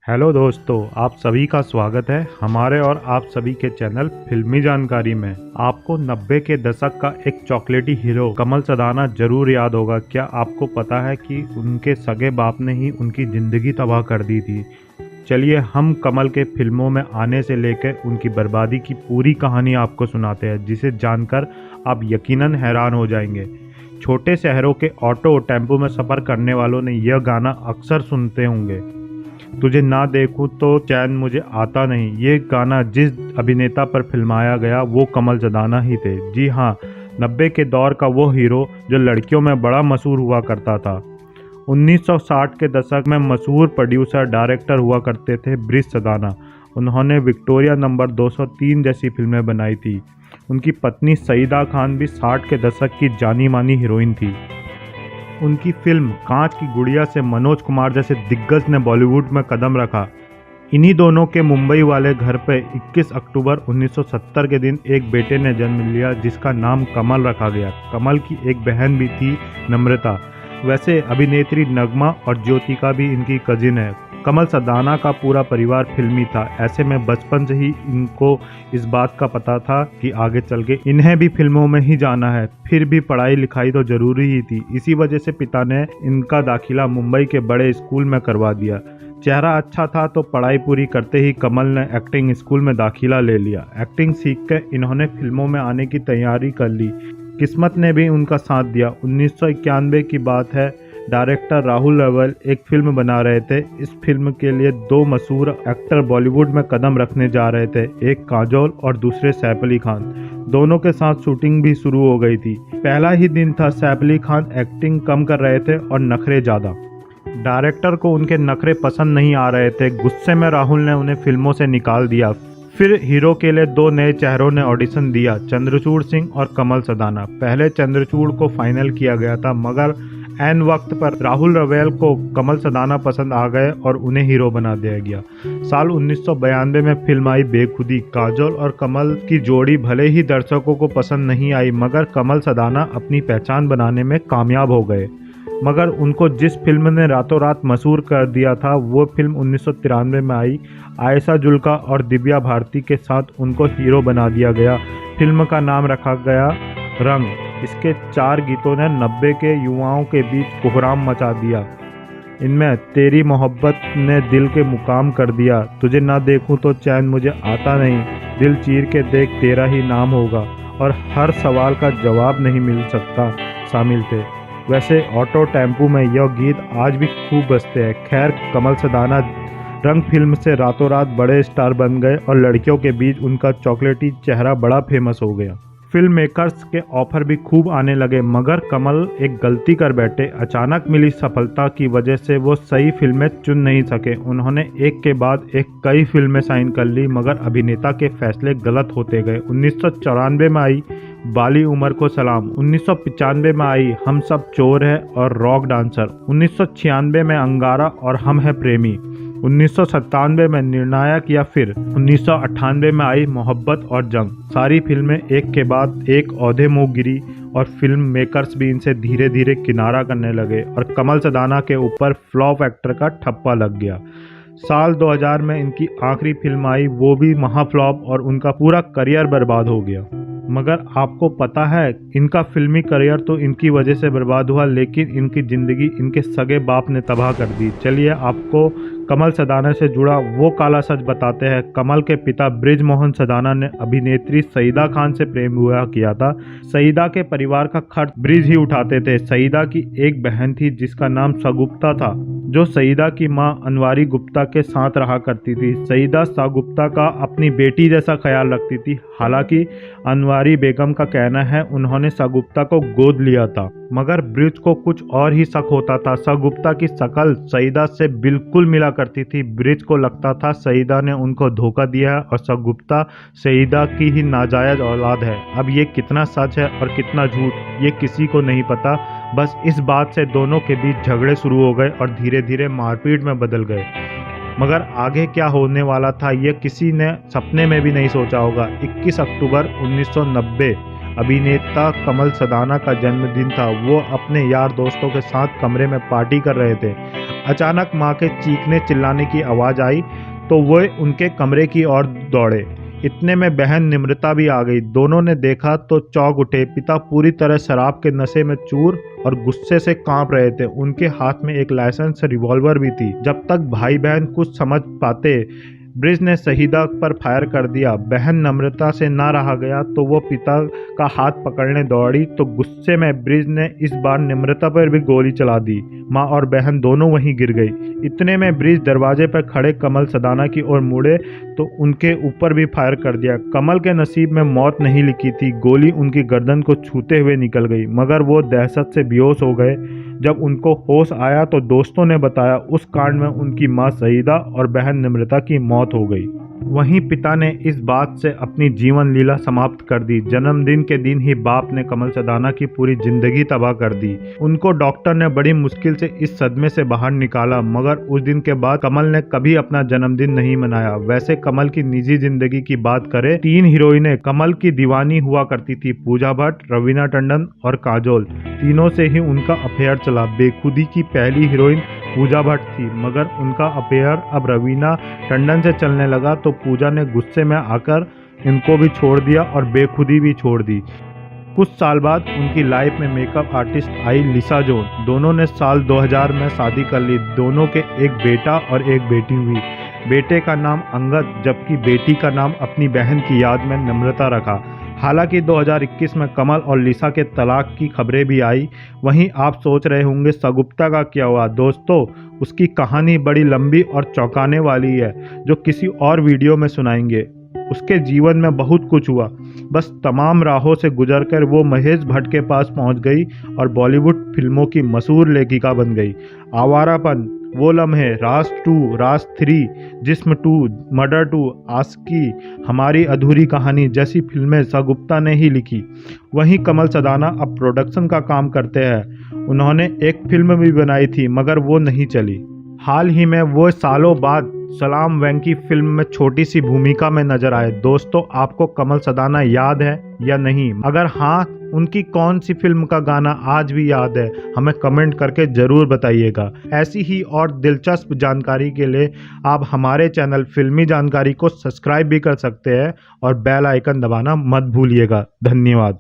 Hello दोस्तों, आप सभी का स्वागत है हमारे और आप सभी के चैनल फिल्मी जानकारी में। आपको 90 के दशक का एक चॉकलेटी हीरो कमल सदाना जरूर याद होगा। क्या आपको पता है कि उनके सगे बाप ने ही उनकी ज़िंदगी तबाह कर दी थी। चलिए हम कमल के फिल्मों में आने से लेकर उनकी बर्बादी की पूरी कहानी आपको सुनाते हैं, जिसे जानकर आप यकीनन हैरान हो जाएंगे। छोटे शहरों के ऑटो टेम्पो में सफ़र करने वालों ने यह गाना अक्सर सुनते होंगे। तुझे ना देखूं तो चैन मुझे आता नहीं। ये गाना जिस अभिनेता पर फिल्माया गया वो कमल सदाना ही थे। जी हाँ, 90 के दौर का वो हीरो जो लड़कियों में बड़ा मशहूर हुआ करता था। 1960 के दशक में मशहूर प्रोड्यूसर डायरेक्टर हुआ करते थे ब्रिज सदाना। उन्होंने विक्टोरिया नंबर 203 जैसी फिल्में बनाई थी। उनकी पत्नी सईदा खान भी 60 के दशक की जानी मानी हीरोइन थी। उनकी फिल्म कांच की गुड़िया से मनोज कुमार जैसे दिग्गज ने बॉलीवुड में कदम रखा। इन्हीं दोनों के मुंबई वाले घर पे 21 अक्टूबर 1970 के दिन एक बेटे ने जन्म लिया, जिसका नाम कमल रखा गया। कमल की एक बहन भी थी, नम्रता। वैसे अभिनेत्री नगमा और ज्योतिका भी इनकी कजिन है। कमल सदाना का पूरा परिवार फिल्मी था। ऐसे में बचपन से ही इनको इस बात का पता था कि आगे चल के इन्हें भी फिल्मों में ही जाना है। फिर भी पढ़ाई लिखाई तो जरूरी ही थी। इसी वजह से पिता ने इनका दाखिला मुंबई के बड़े स्कूल में करवा दिया। चेहरा अच्छा था तो पढ़ाई पूरी करते ही कमल ने एक्टिंग स्कूल में दाखिला ले लिया। एक्टिंग सीख कर इन्होंने फिल्मों में आने की तैयारी कर ली। किस्मत ने भी उनका साथ दिया। 1991 की बात है। डायरेक्टर राहुल रवेल एक फिल्म बना रहे थे। इस फिल्म के लिए दो मशहूर एक्टर बॉलीवुड में कदम रखने जा रहे थे, एक काजोल और दूसरे सैफ अली खान। दोनों के साथ शूटिंग भी शुरू हो गई थी। पहला ही दिन था। सैफ अली खान एक्टिंग कम कर रहे थे और नखरे ज़्यादा। डायरेक्टर को उनके नखरे पसंद नहीं आ रहे थे। गुस्से में राहुल ने उन्हें फिल्मों से निकाल दिया। फिर हीरो के लिए दो नए चेहरों ने ऑडिशन दिया, चंद्रचूड़ सिंह और कमल सदाना। पहले चंद्रचूड़ को फाइनल किया गया था, मगर ऐन वक्त पर राहुल रवेल को कमल सदाना पसंद आ गए और उन्हें हीरो बना दिया गया। साल 1992 में फिल्म आई बेखुदी। काजोल और कमल की जोड़ी भले ही दर्शकों को पसंद नहीं आई, मगर कमल सदाना अपनी पहचान बनाने में कामयाब हो गए। मगर उनको जिस फिल्म ने रातों रात मशहूर कर दिया था वो फिल्म 1993 में आई। आयशा जुल्का और दिव्या भारती के साथ उनको हीरो बना दिया गया। फिल्म का नाम रखा गया रंग। इसके 4 गीतों ने 90 के युवाओं के बीच कोहराम मचा दिया। इनमें तेरी मोहब्बत ने दिल के मुकाम कर दिया, तुझे ना देखूं तो चैन मुझे आता नहीं, दिल चीर के देख तेरा ही नाम होगा और हर सवाल का जवाब नहीं मिल सकता शामिल थे। वैसे ऑटो टेम्पू में यह गीत आज भी खूब बजते हैं। खैर, कमल सदाना रंग फिल्म से रातों रात बड़े स्टार बन गए और लड़कियों के बीच उनका चॉकलेटी चेहरा बड़ा फेमस हो गया। फिल्म मेकर्स के ऑफर भी खूब आने लगे, मगर कमल एक गलती कर बैठे। अचानक मिली सफलता की वजह से वो सही फिल्में चुन नहीं सके। उन्होंने एक के बाद एक कई फिल्में साइन कर ली, मगर अभिनेता के फैसले गलत होते गए। 1994 में आई बाली उमर को सलाम। 1995 में आई हम सब चोर है और रॉक डांसर। 1996 में अंगारा और हम है प्रेमी। 1997 में निर्णायक या फिर 1998 में आई मोहब्बत और जंग। सारी फिल्में एक के बाद एक औधे मुँह गिरी और फिल्म मेकर्स भी इनसे धीरे धीरे किनारा करने लगे और कमल सदाना के ऊपर फ्लॉप एक्टर का ठप्पा लग गया। साल 2000 में इनकी आखिरी फिल्म आई, वो भी महाफ्लॉप और उनका पूरा करियर बर्बाद हो गया। मगर आपको पता है, इनका फिल्मी करियर तो इनकी वजह से बर्बाद हुआ, लेकिन इनकी ज़िंदगी इनके सगे बाप ने तबाह कर दी। चलिए आपको कमल सदाना से जुड़ा वो काला सच बताते हैं। कमल के पिता ब्रिज मोहन सदाना ने अभिनेत्री सईदा खान से प्रेम विवाह किया था। सईदा के परिवार का खर्च ब्रिज ही उठाते थे। सईदा की एक बहन थी जिसका नाम सगुप्ता था, जो सईदा की मां अनवारी गुप्ता के साथ रहा करती थी। सईदा सगुप्ता का अपनी बेटी जैसा ख्याल रखती थी। हालांकि अनवारी बेगम का कहना है उन्होंने सगुप्ता को गोद लिया था, मगर ब्रिज को कुछ और ही शक होता था। सगुप्ता की शक्ल सईदा से बिल्कुल मिला करती थी। ब्रिज को लगता था सईदा ने उनको धोखा दिया है और सगुप्ता सईदा की ही नाजायज औलाद है। अब ये कितना सच है और कितना झूठ, ये किसी को नहीं पता। बस इस बात से दोनों के बीच झगड़े शुरू हो गए और धीरे धीरे मारपीट में बदल गए। मगर आगे क्या होने वाला था ये किसी ने सपने में भी नहीं सोचा होगा। 21 अक्टूबर 1990 अभिनेता कमल सदाना का जन्मदिन था। वो अपने यार दोस्तों के साथ कमरे में पार्टी कर रहे थे। अचानक माँ के चीखने चिल्लाने की आवाज़ आई तो वो उनके कमरे की ओर दौड़े। इतने में बहन निम्रता भी आ गई। दोनों ने देखा तो चौंक उठे। पिता पूरी तरह शराब के नशे में चूर और गुस्से से कांप रहे थे। उनके हाथ में एक लाइसेंस रिवॉल्वर भी थी। जब तक भाई बहन कुछ समझ पाते, ब्रिज ने शहीदा पर फायर कर दिया। बहन नम्रता से ना रहा गया तो वो पिता का हाथ पकड़ने दौड़ी तो गुस्से में ब्रिज ने इस बार नम्रता पर भी गोली चला दी। माँ और बहन दोनों वहीं गिर गई। इतने में ब्रिज दरवाजे पर खड़े कमल सदाना की ओर मुड़े तो उनके ऊपर भी फायर कर दिया। कमल के नसीब में मौत नहीं लिखी थी। गोली उनकी गर्दन को छूते हुए निकल गई, मगर वो दहशत से बेहोश हो गए। जब उनको होश आया तो दोस्तों ने बताया उस कांड में उनकी मां शहीदा और बहन निम्रता की मौत हो गई। वहीं पिता ने इस बात से अपनी जीवन लीला समाप्त कर दी। जन्मदिन के दिन ही बाप ने कमल सदाना की पूरी जिंदगी तबाह कर दी। उनको डॉक्टर ने बड़ी मुश्किल से इस सदमे से बाहर निकाला, मगर उस दिन के बाद कमल ने कभी अपना जन्मदिन नहीं मनाया। वैसे कमल की निजी जिंदगी की बात करें, 3 हीरोइनें कमल की दीवानी हुआ करती थी, पूजा भट्ट, रवीना टंडन और काजोल। तीनों से ही उनका अफेयर चला। बेखुदी की पहली हीरोइन पूजा भट्ट थी, मगर उनका अफेयर अब रवीना टंडन से चलने लगा तो पूजा ने गुस्से में आकर इनको भी छोड़ दिया और बेखुदी भी छोड़ दी। कुछ साल बाद उनकी लाइफ में makeup artist I Lisa zone. दोनों ने साल 2000 में शादी कर ली। दोनों के एक बेटा और एक बेटी हुई। बेटे का नाम अंगद जबकि बेटी का नाम अपनी बहन की याद में नम्रता रखा। हालांकि 2021 में कमल और लिसा के तलाक की खबरें भी आई। वहीं आप सोच रहे होंगे सगुप्ता का क्या हुआ। दोस्तों, उसकी कहानी बड़ी लंबी और चौंकाने वाली है, जो किसी और वीडियो में सुनाएंगे। उसके जीवन में बहुत कुछ हुआ, बस तमाम राहों से गुजरकर वो महेश भट्ट के पास पहुंच गई और बॉलीवुड फिल्मों की मशहूर लेखिका बन गई। आवारापन, वो लम्हे, राज 2, राज 3, जिस्म 2, मर्डर 2, आशिकी, हमारी अधूरी कहानी जैसी फिल्में सगुप्ता ने ही लिखी। वहीं कमल सदाना अब प्रोडक्शन का काम करते हैं। उन्होंने एक फिल्म भी बनाई थी, मगर वो नहीं चली। हाल ही में वो सालों बाद सलाम वेंकी फिल्म में छोटी सी भूमिका में नजर आए। दोस्तों, आपको कमल सदाना याद है या नहीं? अगर हाँ, उनकी कौन सी फिल्म का गाना आज भी याद है, हमें कमेंट करके ज़रूर बताइएगा। ऐसी ही और दिलचस्प जानकारी के लिए आप हमारे चैनल फिल्मी जानकारी को सब्सक्राइब भी कर सकते हैं और बेल आइकन दबाना मत भूलिएगा। धन्यवाद।